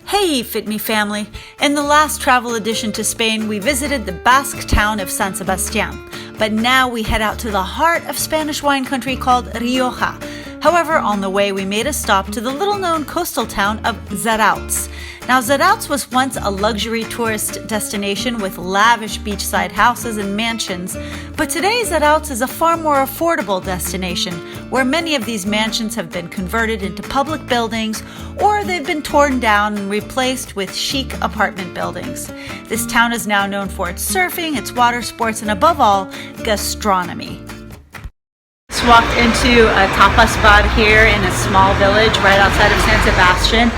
Hey Fit Me family! In the last travel edition to Spain, we visited the Basque town of San Sebastian, but now we head out to the heart of Spanish wine country called Rioja. However, on the way we made a stop to the little-known coastal town of Zarautz. Now, Zarautz was once a luxury tourist destination with lavish beachside houses and mansions, but today Zarautz is a far more affordable destination where many of these mansions have been converted into public buildings or they've been torn down and replaced with chic apartment buildings. This town is now known for its surfing, its water sports, and above all, gastronomy. Just walked into a tapas bar here in a small village right outside of San Sebastian.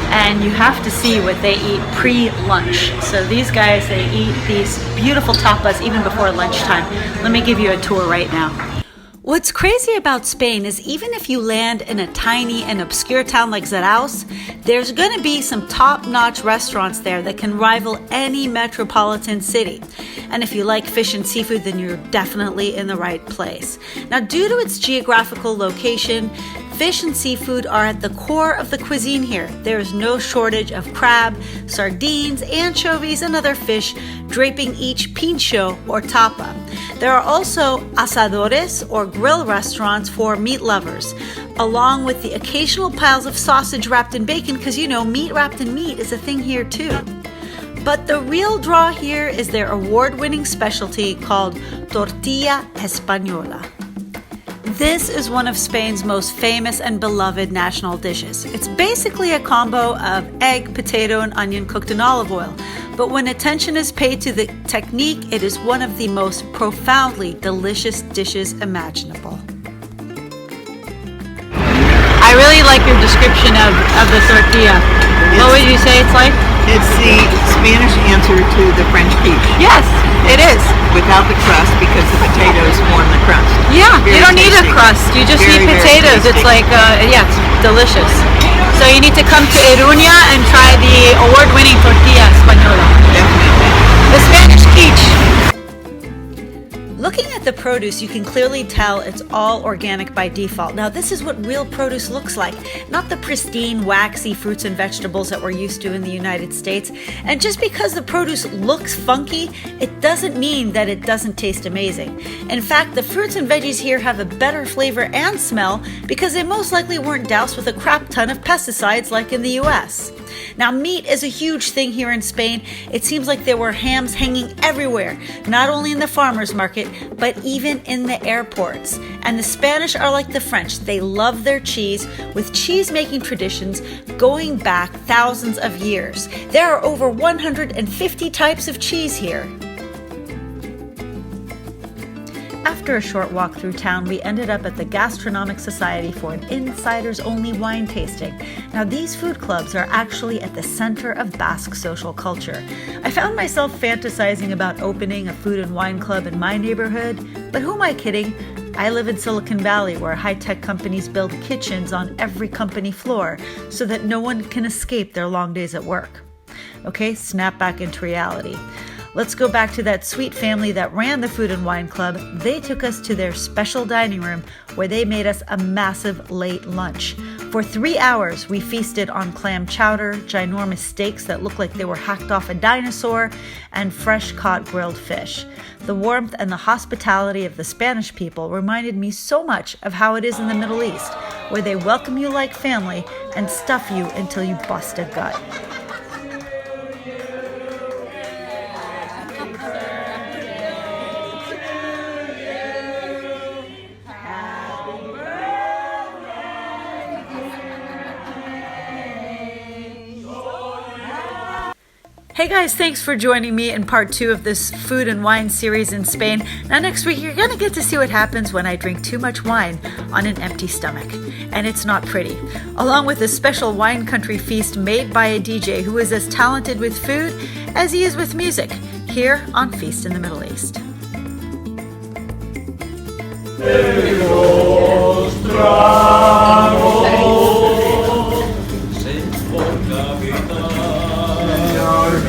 And you have to see what they eat pre-lunch. So these guys, they eat these beautiful tapas even before lunchtime. Let me give you a tour right now. What's crazy about Spain is even if you land in a tiny and obscure town like Zarautz, there's going to be some top-notch restaurants there that can rival any metropolitan city. And if you like fish and seafood, then you're definitely in the right place. Now, due to its geographical location, fish and seafood are at the core of the cuisine here. There is no shortage of crab, sardines, anchovies, and other fish draping each pincho or tapa. There are also asadores or grill restaurants for meat lovers, along with the occasional piles of sausage wrapped in bacon, because you know meat wrapped in meat is a thing here too. But the real draw here is their award-winning specialty called tortilla española. This is one of Spain's most famous and beloved national dishes. It's basically a combo of egg, potato, and onion cooked in olive oil. But when attention is paid to the technique, it is one of the most profoundly delicious dishes imaginable. I really like your description of the tortilla. What would you say it's like? It's the Spanish answer to the French quiche. Yes, it is. Without the crust, because the potatoes form the crust. Yeah, Very you don't need a tasty. crust. You just Very, need very potatoes. tasty. It's like, it's delicious. So you need to come to Iruña and try the award-winning tortilla española. Definitely. The Spanish quiche. Looking at the produce, you can clearly tell it's all organic by default. Now, this is what real produce looks like, not the pristine, waxy fruits and vegetables that we're used to in the United States. And just because the produce looks funky, it doesn't mean that it doesn't taste amazing. In fact, the fruits and veggies here have a better flavor and smell because they most likely weren't doused with a crap ton of pesticides like in the US. Now, meat is a huge thing here in Spain. It seems like there were hams hanging everywhere, not only in the farmers market, but even in the airports. And the Spanish are like the French. They love their cheese, with cheese-making traditions going back thousands of years. There are over 150 types of cheese here. After a short walk through town, we ended up at the Gastronomic Society for an insiders-only wine tasting. Now, these food clubs are actually at the center of Basque social culture. I found myself fantasizing about opening a food and wine club in my neighborhood, but who am I kidding? I live in Silicon Valley, where high-tech companies build kitchens on every company floor so that no one can escape their long days at work. Okay, snap back into reality. Let's go back to that sweet family that ran the Food and Wine Club. They took us to their special dining room where they made us a massive late lunch. For 3 hours, we feasted on clam chowder, ginormous steaks that looked like they were hacked off a dinosaur, and fresh caught grilled fish. The warmth and the hospitality of the Spanish people reminded me so much of how it is in the Middle East, where they welcome you like family and stuff you until you bust a gut. Hey guys, thanks for joining me in part 2 of this food and wine series in Spain. Now next week, you're gonna get to see what happens when I drink too much wine on an empty stomach. And it's not pretty. Along with a special wine country feast made by a DJ who is as talented with food as he is with music, here on Feast in the Middle East.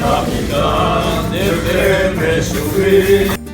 Capitán de subir.